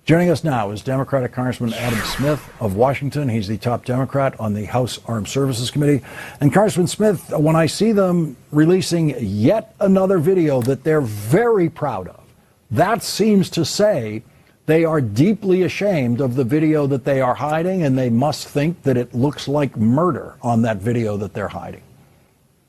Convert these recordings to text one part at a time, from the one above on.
Joining us now is Democratic Congressman Adam Smith of Washington. He's the top Democrat on the House Armed Services Committee. And Congressman Smith, when I see them releasing yet another video that they're very proud of, that seems to say they are deeply ashamed of the video that they are hiding, and they must think that it looks like murder on that video that they're hiding.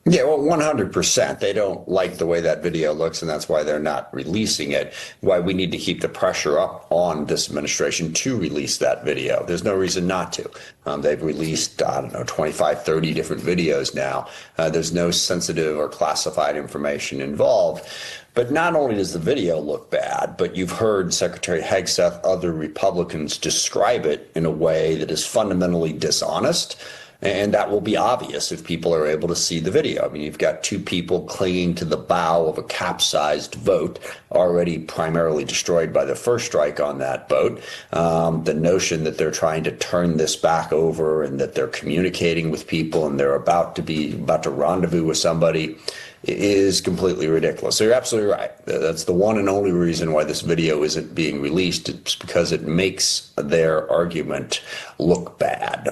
Yeah, well, 100%. They don't like the way that video looks, and that's why they're not releasing it. Why we need to keep the pressure up on this administration to release that video. There's no reason not to. They've released, 25, 30 different videos now. There's no sensitive or classified information involved. But not only does the video look bad, but you've heard Secretary Hegseth, other Republicans describe it in a way that is fundamentally dishonest. And that will be obvious if people are able to see the video. I mean, you've got two people clinging to the bow of a capsized boat, already primarily destroyed by the first strike on that boat. The notion that they're trying to turn this back over and that they're communicating with people and they're about to rendezvous with somebody is completely ridiculous. So you're absolutely right. That's the one and only reason why this video isn't being released. It's because it makes their argument look bad.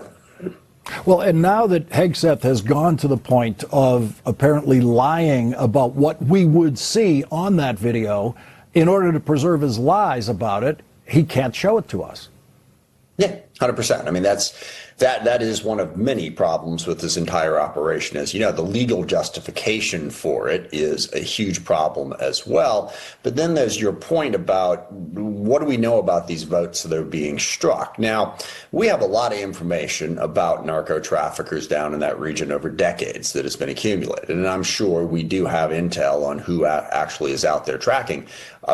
Well, and now that Hegseth has gone to the point of apparently lying about what we would see on that video in order to preserve his lies about it, he can't show it to us. Yeah, 100%. I mean, that is one of many problems with this entire operation. As you know, the legal justification for it is a huge problem as well. But then there's your point about what do we know about these votes that are being struck? Now, we have a lot of information about narco traffickers down in that region over decades that has been accumulated. And I'm sure we do have intel on who actually is out there tracking.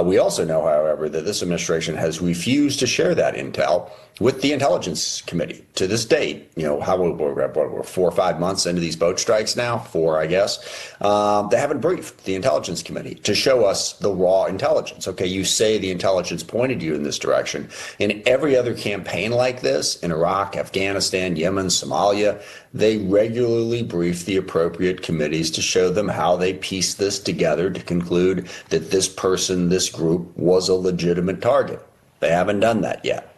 We also know, however, that this administration has refused to share that intel with the Intelligence Committee. To this date, we're 4 or 5 months into these boat strikes now, 4, I guess. They haven't briefed the Intelligence Committee to show us the raw intelligence. Okay, you say the intelligence pointed you in this direction. In every other campaign like this, in Iraq, Afghanistan, Yemen, Somalia, they regularly brief the appropriate committees to show them how they piece this together to conclude that this person, this group, was a legitimate target. They haven't done that yet.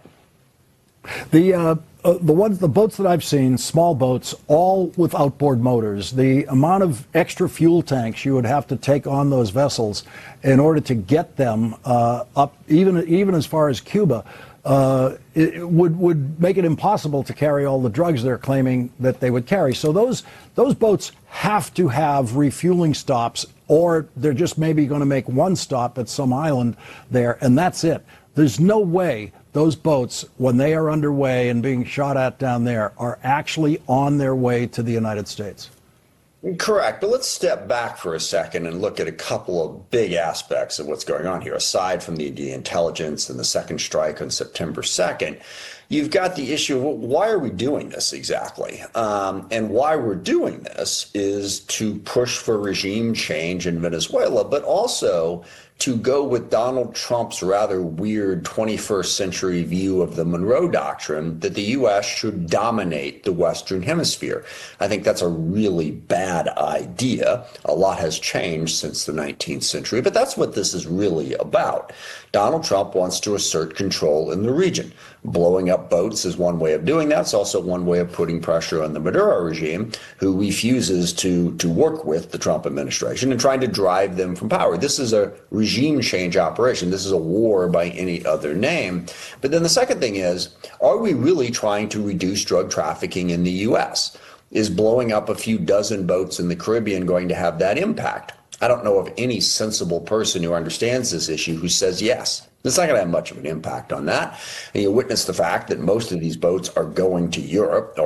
The boats that I've seen, small boats, all with outboard motors, the amount of extra fuel tanks you would have to take on those vessels in order to get them up, even as far as Cuba, it would make it impossible to carry all the drugs they're claiming that they would carry. So those boats have to have refueling stops, or they're just maybe going to make one stop at some island there, and that's it. There's no way those boats, when they are underway and being shot at down there, are actually on their way to the United States. Correct. But let's step back for a second and look at a couple of big aspects of what's going on here. Aside from the intelligence and the second strike on September 2nd, you've got the issue of, well, why are we doing this exactly? And why we're doing this is to push for regime change in Venezuela, but also to go with Donald Trump's rather weird 21st century view of the Monroe Doctrine that the U.S. should dominate the Western Hemisphere. I think that's a really bad idea. A lot has changed since the 19th century, but that's what this is really about. Donald Trump wants to assert control in the region. Blowing up boats is one way of doing that. It's also one way of putting pressure on the Maduro regime, who refuses to work with the Trump administration and trying to drive them from power. This is a regime change operation. This is a war by any other name. But then the second thing is, are we really trying to reduce drug trafficking in the U.S.? Is blowing up a few dozen boats in the Caribbean going to have that impact? I don't know of any sensible person who understands this issue who says yes. It's not going to have much of an impact on that. And you witness the fact that most of these boats are going to Europe,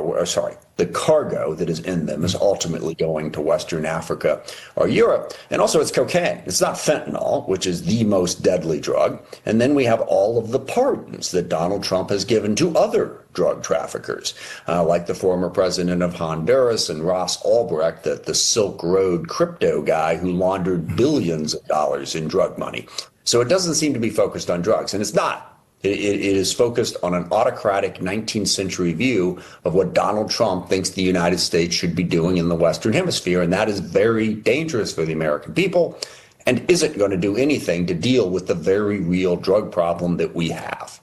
the cargo that is in them is ultimately going to Western Africa or Europe. And also it's cocaine. It's not fentanyl, which is the most deadly drug. And then we have all of the pardons that Donald Trump has given to other drug traffickers, like the former president of Honduras and Ross Ulbricht, the Silk Road crypto guy who laundered billions of dollars in drug money. So it doesn't seem to be focused on drugs, and it's not. It is focused on an autocratic 19th century view of what Donald Trump thinks the United States should be doing in the Western Hemisphere, and that is very dangerous for the American people and isn't going to do anything to deal with the very real drug problem that we have.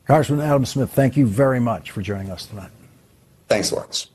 Congressman Adam Smith, thank you very much for joining us tonight. Thanks, Lawrence.